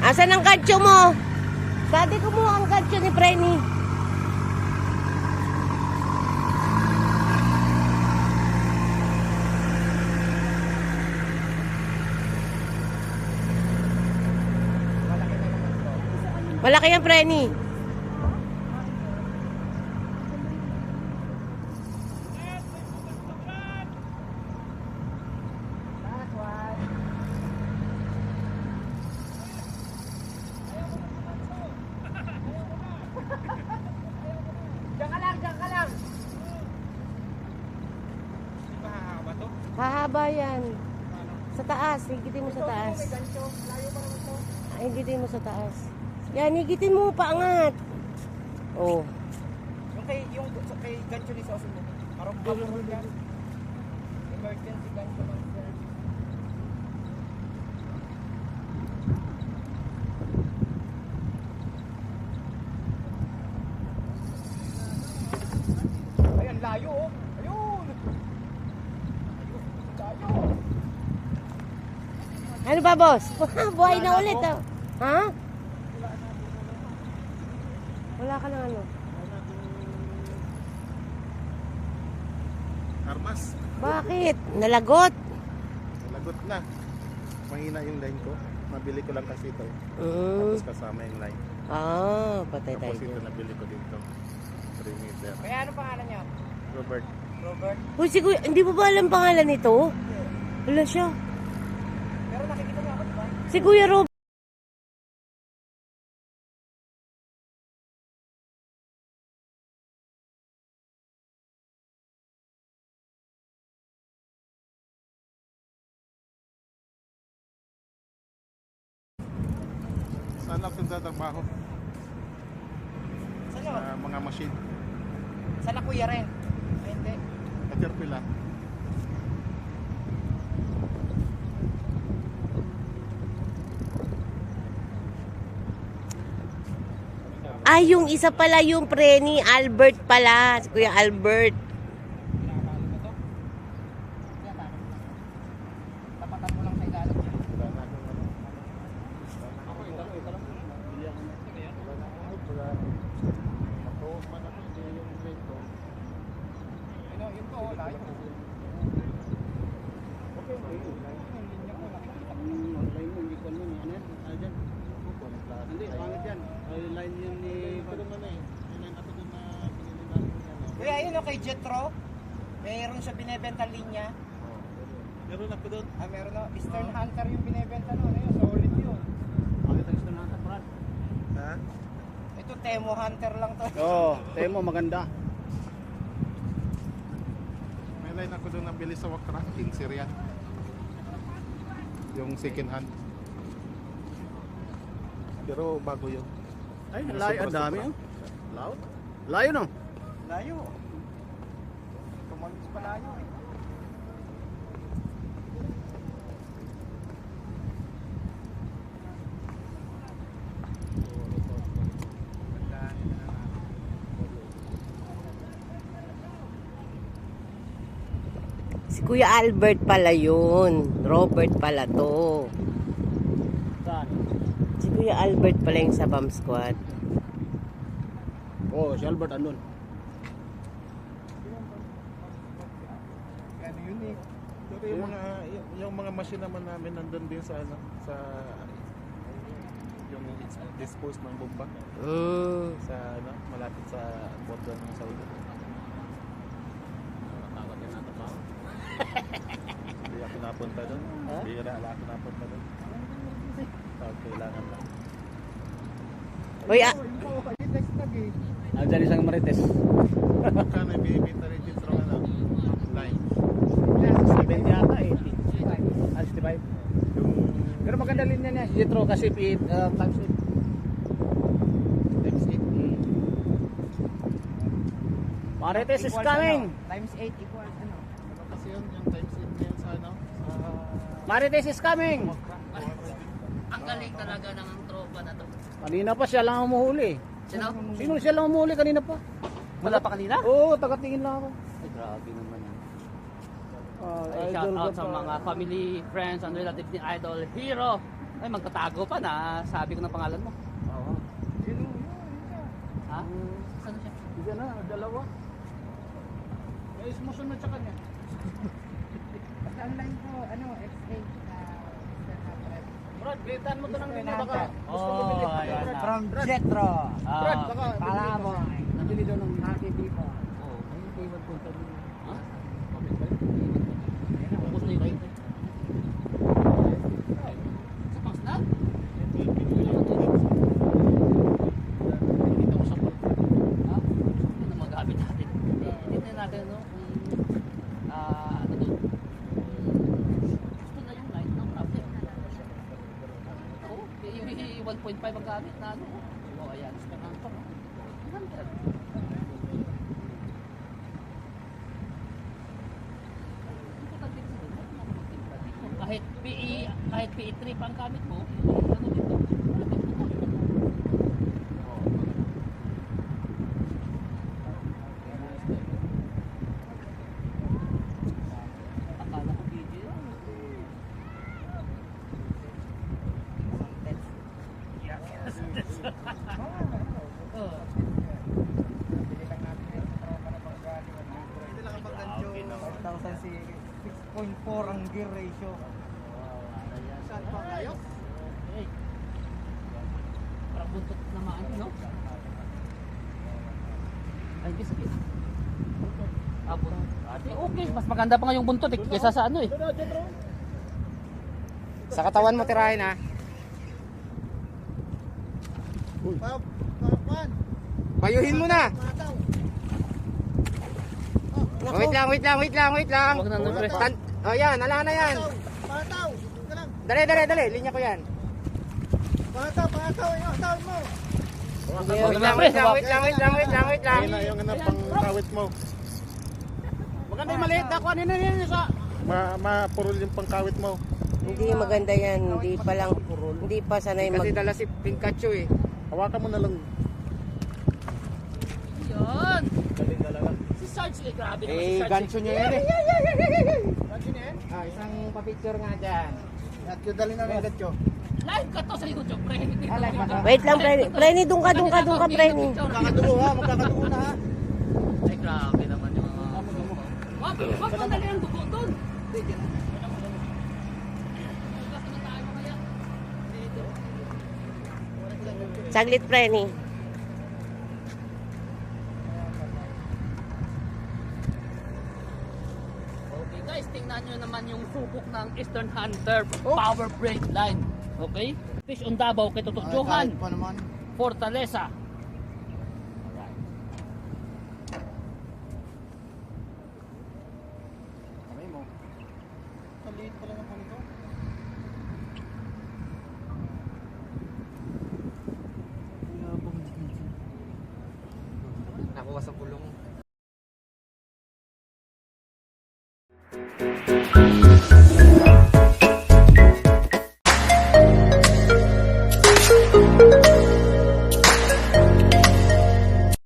Asan ang gancho mo? Dati kumuha ang gancho ni Frenny. Malaki ang Frenny. Diyan ka lang. Hahaba yan. Sa taas. Higitin mo sa taas. Higitin mo sa taas. Yan, higitin mo. Paangat. Oh. Yung kay gancho ni Sosin mo. Parang baburo yan. Emergency gancho man sir. Ayan, layo oh. Ayun. Layo. Ano ba, boss? Buhay na ulit. Oh. Ha? Wala ka ng ano? Armas. Bakit? Nalagot? Lagot na. Mahina yung line ko. Nabili ko lang kasi ito. Mm. Tapos kasama yung line. Ah, patay tayo Tapos ito dyan. nabili ko dito. 3 meter. Kaya ano pangalan niya? Robert. Robert. Uy, si Kuya, hindi mo ba alam pangalan nito? Wala siya. Pero nakikita niya ako, diba? Si Kuya Rob. Saan ako nagtatrabaho? Saan Sa yun? mga machine. Sa Lakuya rin. Ay, hindi. Caterpillar. Ay, yung isa pala yung Frenny, Albert pala. Si Kuya Albert. Tapatan mo lang sa ilalim niya. Wala na akong ano. Ako, itanong. Bili ako na. Wala na ako. Wala na. Matuos man ako. Hindi yung line ko. Ano, yun to, layo. Okay, okay. Yung linya ko, nakikita ko. Line mo, hindi ko ano yan. Ano dyan? Hindi, pangit yan. Line yun ni... Ito naman eh. May line ako dun na pinili namin yan. Kuya, yun o kay Jetro. Mayroon siya binibenta linya. Meron ako dun. Ah, meron o. Eastern Hunter yung binibenta no. Ano yun, solid yun. Pangit ang gusto natin, Brad. Ha? Ito, Temo Hunter lang to. Oo, tayo mo, maganda. May line ako dun na bili sa Wakra. King Syrian. Yung second hand. Pero bago yun. Ay, Yung layo, ang sobra-sobra. dami oh. Loud? Layo no? Layo. Tumalis pa layo eh. Si Kuya Albert pala yun. Robert pala to. Saan? Si Kuya Albert pala yung sa bomb squad. Oo, si Albert andun. Ano yun eh. Pero yung mga machine naman namin nandun din sa ano, sa yung dispose ng bomba sa ano, malapit sa border ng Saudi. Takot din natin ba? Hindi ako napunta doon. Ha? Bihira ala ako napunta doon. Pag kailangan lang. Uy, Next tag eh. Andyan isang marites. Magkano yung binibenta rin dito ng ano, line? 70 yata, 80. Ah, 65. Yung Pero maganda linya niya, si Jetro kasi times 8. times 8. Marites is Equals coming! ano, times 8 equals ano? Ano kasi yun, yung times 8 na yun sa ano? Marites is coming! Ang galing talaga ng tropa na to. Kanina pa siya lang ang umuhuli. Sino? Sino siya lang umuhuli kanina pa? Wala pa kanina? Oo, tagatingin lang ako. Ay, grabe naman yan. Ah, Ay, shout out sa mga family, friends, and relatives ni Idol Hero Ay, magtatago pa na sabi ko ng pangalan mo. Oo. Yun yung Ha? Saan siya? Isa na, dalawa. May sumusunod sa kanya. Online ko, X8 na 700. Brad, bitan mo to ng linya baka. Gusto Oh, mo bili. ayan na. From Jetro. Brad, baka Kala mo, nabili daw ng Happy People. Oo. Ayun, favorite punta mo. Ha? Ubus na yung rate. Sa pang snack? Dito mo sa pool. Ha? Ano na magamit natin? Hindi na natin, no? Kung, ano doon? Gusto na yung light ng problem. Oo, yung 1.5 ang gamit na ano. Oo, ayan. Gusto na ito. 100. Kahit PE3 pa ang gamit mo, ano dito? Akala ko video. Oh. Bili lang natin yung tropa na pagkali. Hindi lang ang paggancho. 5,000 si 6.4 ang gear ratio. Saan pa kayo? Hey. Parang buntot naman, no? Ay, hindi sakit. Ah, buntot. Ate, okay. Mas maganda pa nga yung buntot eh, kaysa sa ano eh. Doon na, Jetro. Sa katawan mo tirahin ha. Papan. Bayuhin mo na. Mataw. Wait lang. Huwag na, no, pre. Oh yan, ala na yan. Mataw. Ika lang. Dali. Linya ko yan. Mataw. Yung tawag mo. Wait lang. Ayun na yung anak pang kawit mo. Maganda yung maliit. Dakuan nila yun sa... Mapurol yung pangkawit mo. Hindi maganda yan. Hindi pa sanay Kasi dala si Pikachu eh. Hawakan mo na lang. Yan! Si Sarge eh, grabe naman si Sarge. Gancho niya yan eh. Gancho na yan. Isang pa-picture nga dyan. At yung dali na yung gancho. Live ka to sa YouTube, pre. Wait lang, Preni. Doon ka, Preni. Magkakadugo ha. Magkakadugo na ha. Ay, grabe naman yung mga... Wag mo dali ang dugo doon. Saglit, Preni. Okay guys, tingnan nyo naman yung subok ng Eastern Hunter Power Brake Line. Okay? Fish on Davao kay Tutok Johan. Pa naman. Fortaleza.